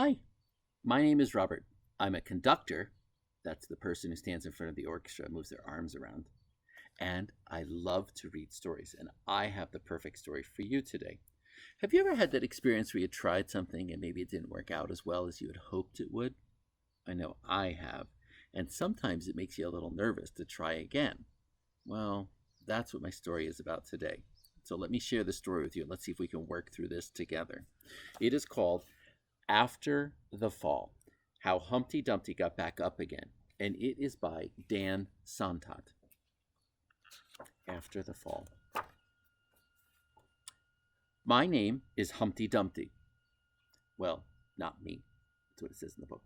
Hi, my name is Robert. I'm a conductor. That's the person who stands in front of the orchestra and moves their arms around. And I love to read stories, and I have the perfect story for you today. Have you ever had that experience where you tried something and maybe it didn't work out as well as you had hoped it would? I know I have. And sometimes it makes you a little nervous to try again. Well, that's what my story is about today. So let me share the story with you. Let's see if we can work through this together. It is called After the Fall: How Humpty Dumpty Got Back Up Again, and it is by Dan Santat. After the Fall. My name is Humpty Dumpty. Well, not me. That's what it says in the book.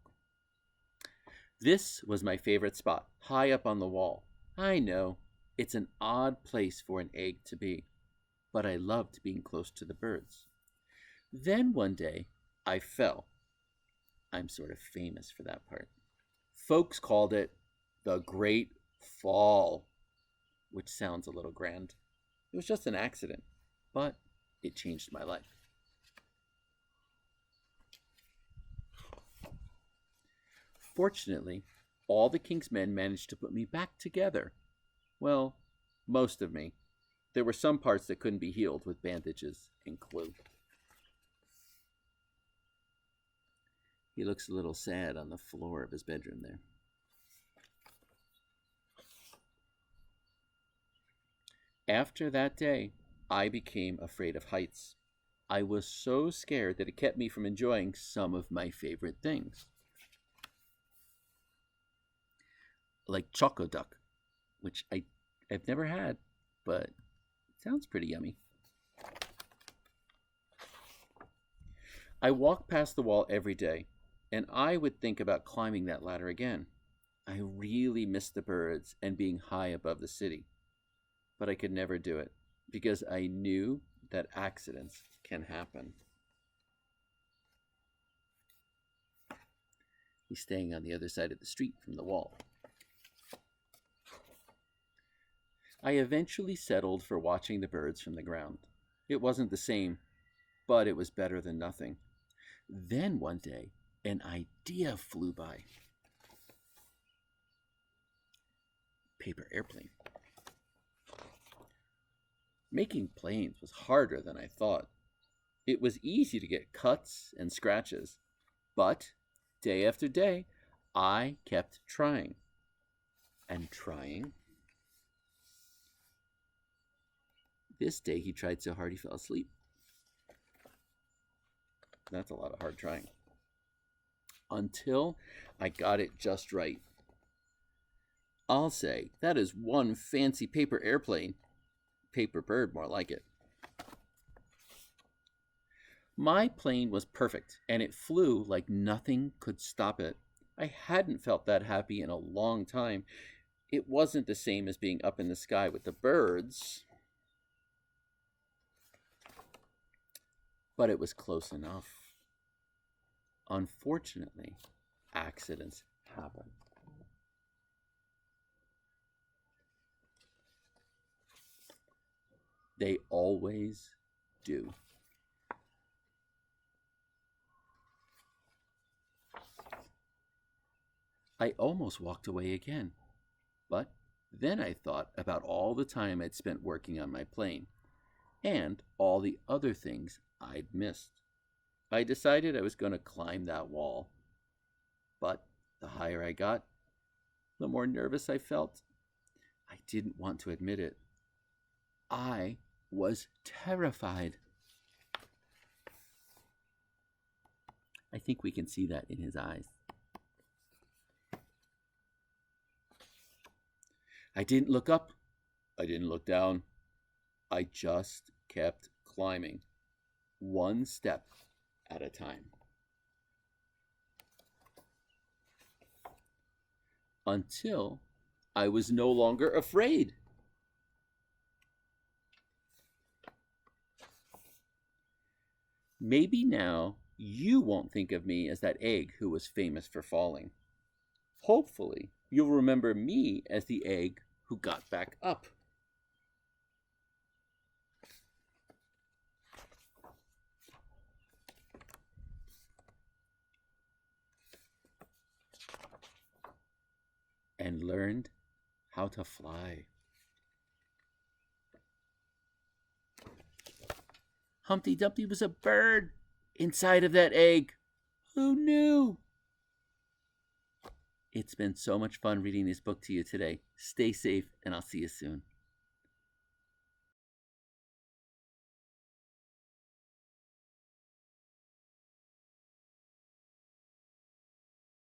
This was my favorite spot, high up on the wall. I know, it's an odd place for an egg to be, but I loved being close to the birds. Then one day, I fell. I'm sort of famous for that part. Folks called it the Great Fall, which sounds a little grand. It was just an accident, but it changed my life. Fortunately, all the king's men managed to put me back together. Well, most of me. There were some parts that couldn't be healed with bandages and glue. He looks a little sad on the floor of his bedroom there. After that day, I became afraid of heights. I was so scared that it kept me from enjoying some of my favorite things. Like Choco Duck, which I've never had, but it sounds pretty yummy. I walked past the wall every day, and I would think about climbing that ladder again. I really missed the birds and being high above the city, but I could never do it because I knew that accidents can happen. He's staying on the other side of the street from the wall. I eventually settled for watching the birds from the ground. It wasn't the same, but it was better than nothing. Then one day, an idea flew by. Paper airplane. Making planes was harder than I thought. It was easy to get cuts and scratches, but day after day, I kept trying and trying. This day he tried so hard he fell asleep. That's a lot of hard trying. Until I got it just right. I'll say, that is one fancy paper airplane. Paper bird, more like it. My plane was perfect, and it flew like nothing could stop it. I hadn't felt that happy in a long time. It wasn't the same as being up in the sky with the birds, but it was close enough. Unfortunately, accidents happen. They always do. I almost walked away again, but then I thought about all the time I'd spent working on my plane and all the other things I'd missed. I decided I was going to climb that wall, but the higher I got, the more nervous I felt. I didn't want to admit it. I was terrified. I think we can see that in his eyes. I didn't look up. I didn't look down. I just kept climbing, one step at a time. Until I was no longer afraid. Maybe now you won't think of me as that egg who was famous for falling. Hopefully, you'll remember me as the egg who got back up. and learned how to fly. Humpty Dumpty was a bird inside of that egg. Who knew? It's been so much fun reading this book to you today. Stay safe, and I'll see you soon.